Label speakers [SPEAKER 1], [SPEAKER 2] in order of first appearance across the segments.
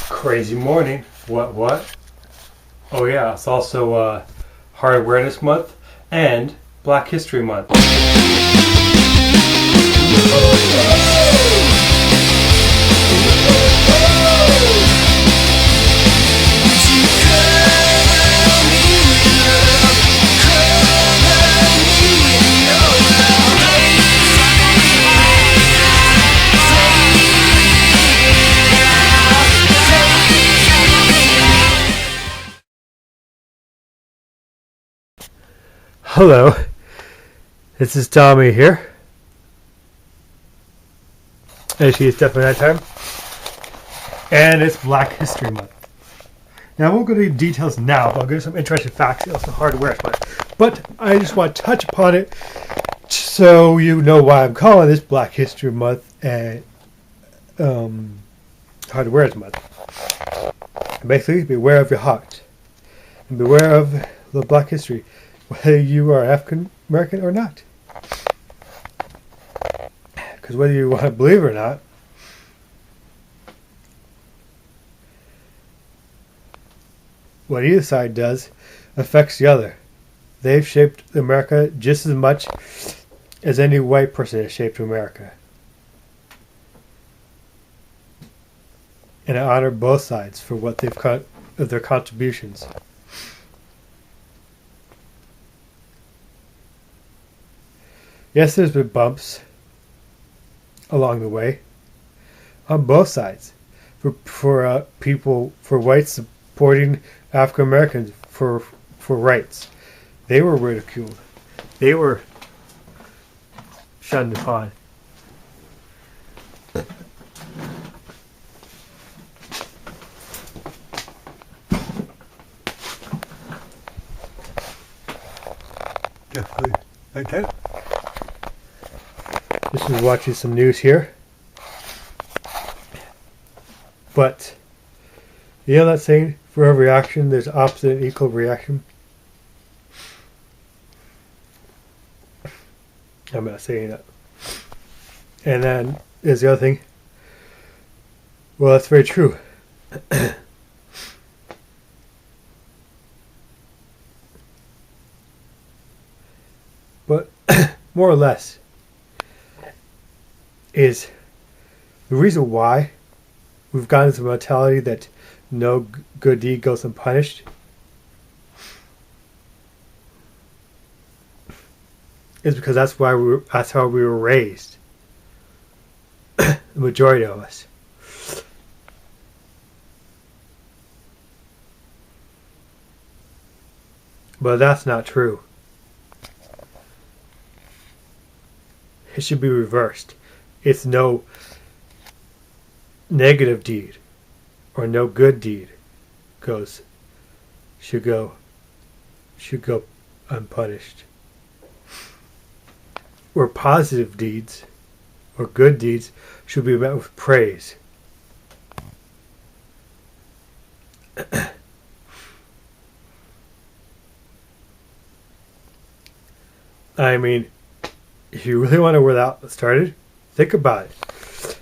[SPEAKER 1] Crazy morning. What? Oh yeah, it's also Heart Awareness Month and Black History Month. Hello, this is Tommy here. Actually, it's definitely that time. And it's Black History Month. Now, I won't go into details now, but I'll give you some interesting facts. It's also hard to wear it, but I just want to touch upon it so you know why I'm calling this Black History Month and Hard Awareness Month. Basically, beware of your heart and beware of the Black history, whether you are African American or not. Because whether you want to believe it or not, what either side does affects the other. They've shaped America just as much as any white person has shaped America. And I honor both sides for what they've cut of their contributions. Yes, there's been bumps along the way on both sides for people, for whites supporting African Americans for rights. They were ridiculed. They were shunned upon. Okay. This is watching some news here. But you know that saying, for every action there's opposite and equal reaction? I'm not saying that. And then there's the other thing. Well, that's very true. But more or less is the reason why we've gotten to the mentality that no good deed goes unpunished is because that's how we were raised. The majority of us. But that's not true. It should be reversed. It's no negative deed or no good deed should go unpunished. Where positive deeds or good deeds should be met with praise. I mean, if you really want to know where that started, think about it.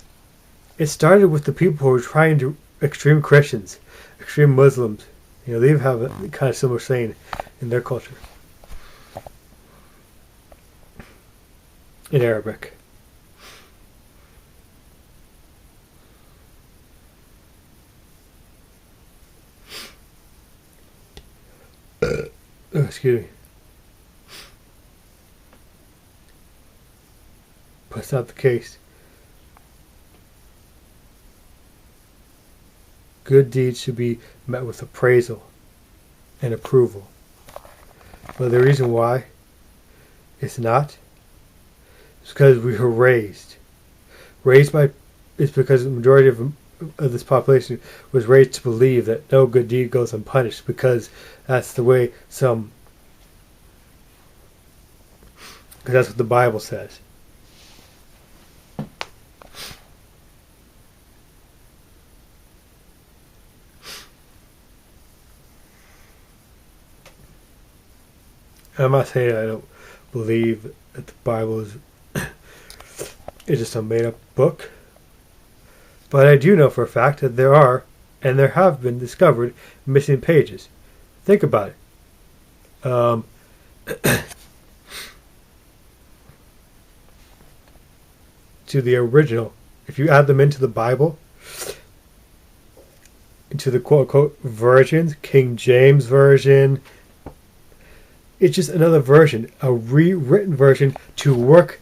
[SPEAKER 1] It started with the people who were trying to, extreme Christians, extreme Muslims. You know, they have a kind of similar saying in their culture. In Arabic. Excuse me. But it's not the case. Good deeds should be met with appraisal and approval. But the reason why it's not is because we were raised. It's because the majority of this population was raised to believe that no good deed goes unpunished, because that's the way because that's what the Bible says. I'm not saying I don't believe that the Bible is just a made-up book, but I do know for a fact that there are And there have been discovered missing pages. Think about it. To the original, if you add them into the Bible, into the quote-unquote versions, King James Version, it's just another version, a rewritten version to work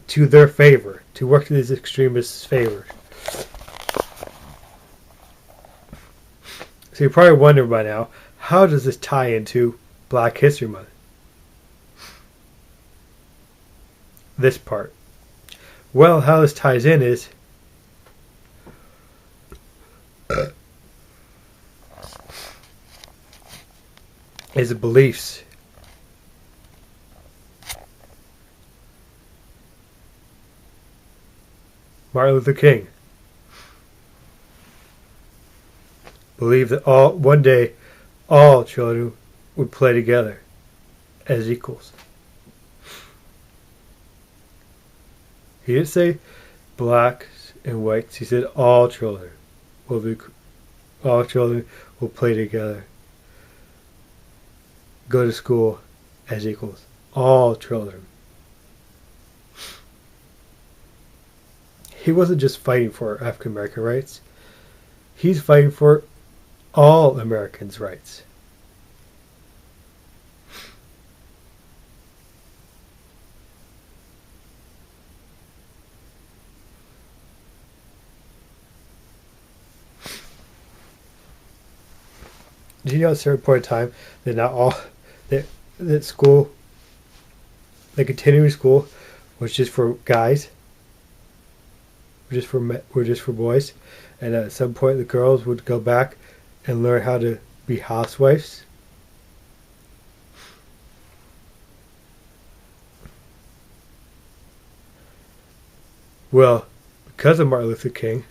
[SPEAKER 1] to their favor, to work to these extremists' favor. So you're probably wondering by now, how does this tie into Black History Month? This part. Well, how this ties in is the beliefs. Martin Luther King believed that one day all children would play together as equals. He didn't say blacks and whites. He said all children will play together, go to school as equals. All children. He wasn't just fighting for African American rights. He's fighting for all Americans' rights. Did you know at a certain point in time that not all that school, the continuing school, was just for guys, were just for boys, and at some point the girls would go back and learn how to be housewives? Well, because of Martin Luther King,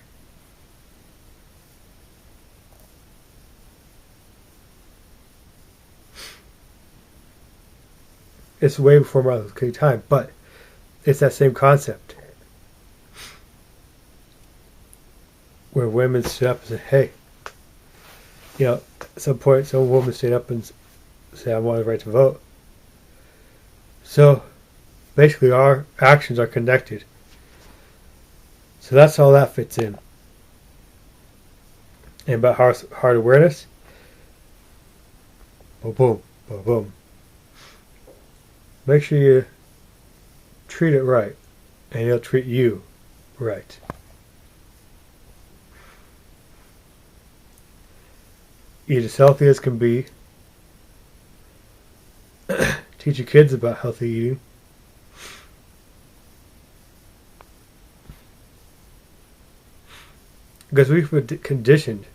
[SPEAKER 1] it's way before Martin Luther King time, but it's that same concept. Where women stood up and said, hey, at some point some woman stood up and said, I want the right to vote. So basically our actions are connected. So that's how that fits in. And about heart awareness, boom, boom, boom, boom. Make sure you treat it right, and he'll treat you right. Eat as healthy as can be. Teach your kids about healthy eating. Because we've been conditioned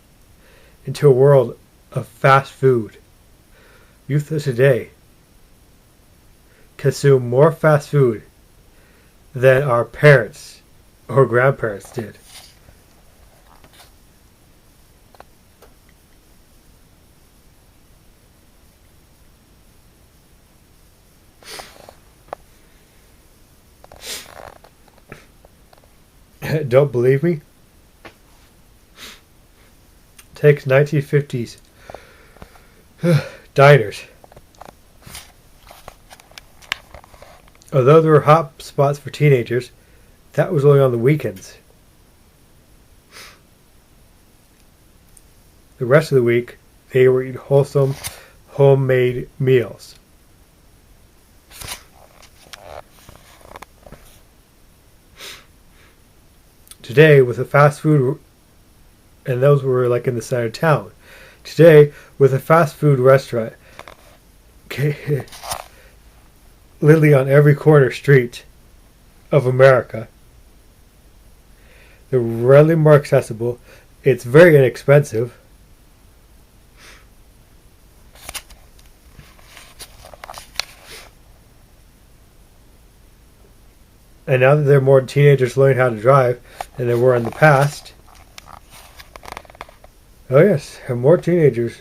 [SPEAKER 1] into a world of fast food. Youth of today consume more fast food than our parents or grandparents did. Don't believe me? Take 1950s diners. Although there were hot spots for teenagers, that was only on the weekends. The rest of the week, they were eating wholesome, homemade meals. Today, with a fast food, and those were like in the center of town. Today, with a fast food restaurant, literally on every corner street of America, they're rarely more accessible. It's very inexpensive. And now that there are more teenagers learning how to drive than there were in the past. Oh yes, and more teenagers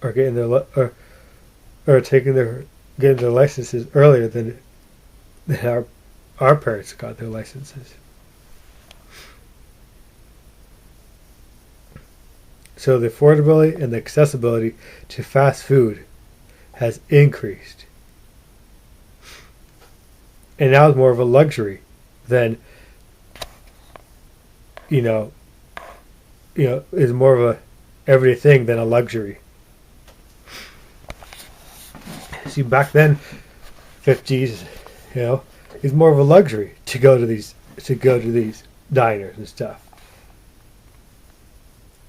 [SPEAKER 1] are getting their getting their licenses earlier than our parents got their licenses. So the affordability and the accessibility to fast food has increased. And now it's more of a luxury than, is more of a everyday thing than a luxury. See, back then, 50s, it's more of a luxury to go to these diners and stuff.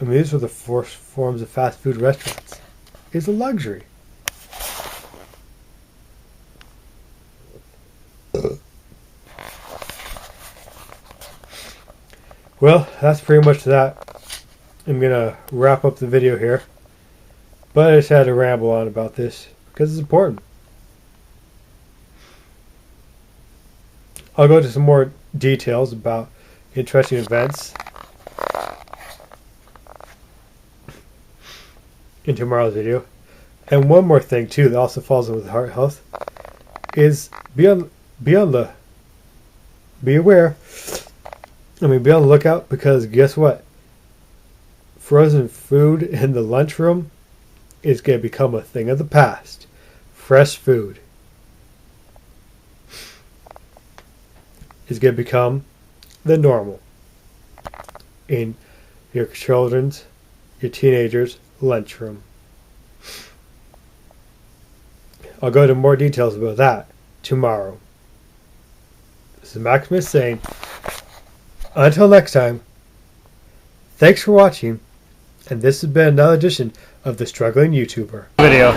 [SPEAKER 1] I mean, these were the first forms of fast food restaurants. It's a luxury. Well, that's pretty much that. I'm going to wrap up the video here. But I just had to ramble on about this because it's important. I'll go into some more details about interesting events in tomorrow's video. And one more thing too that also falls in with heart health is be aware. Be on the lookout, because guess what? Frozen food in the lunchroom is going to become a thing of the past. Fresh food is going to become the normal in your children's, your teenagers' lunchroom. I'll go into more details about that tomorrow. This is Maximus saying, until next time, thanks for watching, and this has been another edition of The Struggling YouTuber. Video.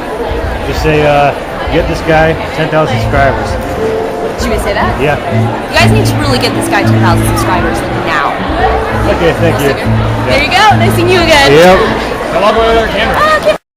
[SPEAKER 1] Just say, get this guy 10,000 subscribers.
[SPEAKER 2] Should we say that?
[SPEAKER 1] Yeah.
[SPEAKER 2] You guys need to really get this guy 10,000 subscribers now.
[SPEAKER 1] Okay, thank you.
[SPEAKER 2] There you go. Nice seeing you again.
[SPEAKER 1] Yep.
[SPEAKER 3] I love my other camera.
[SPEAKER 2] Okay.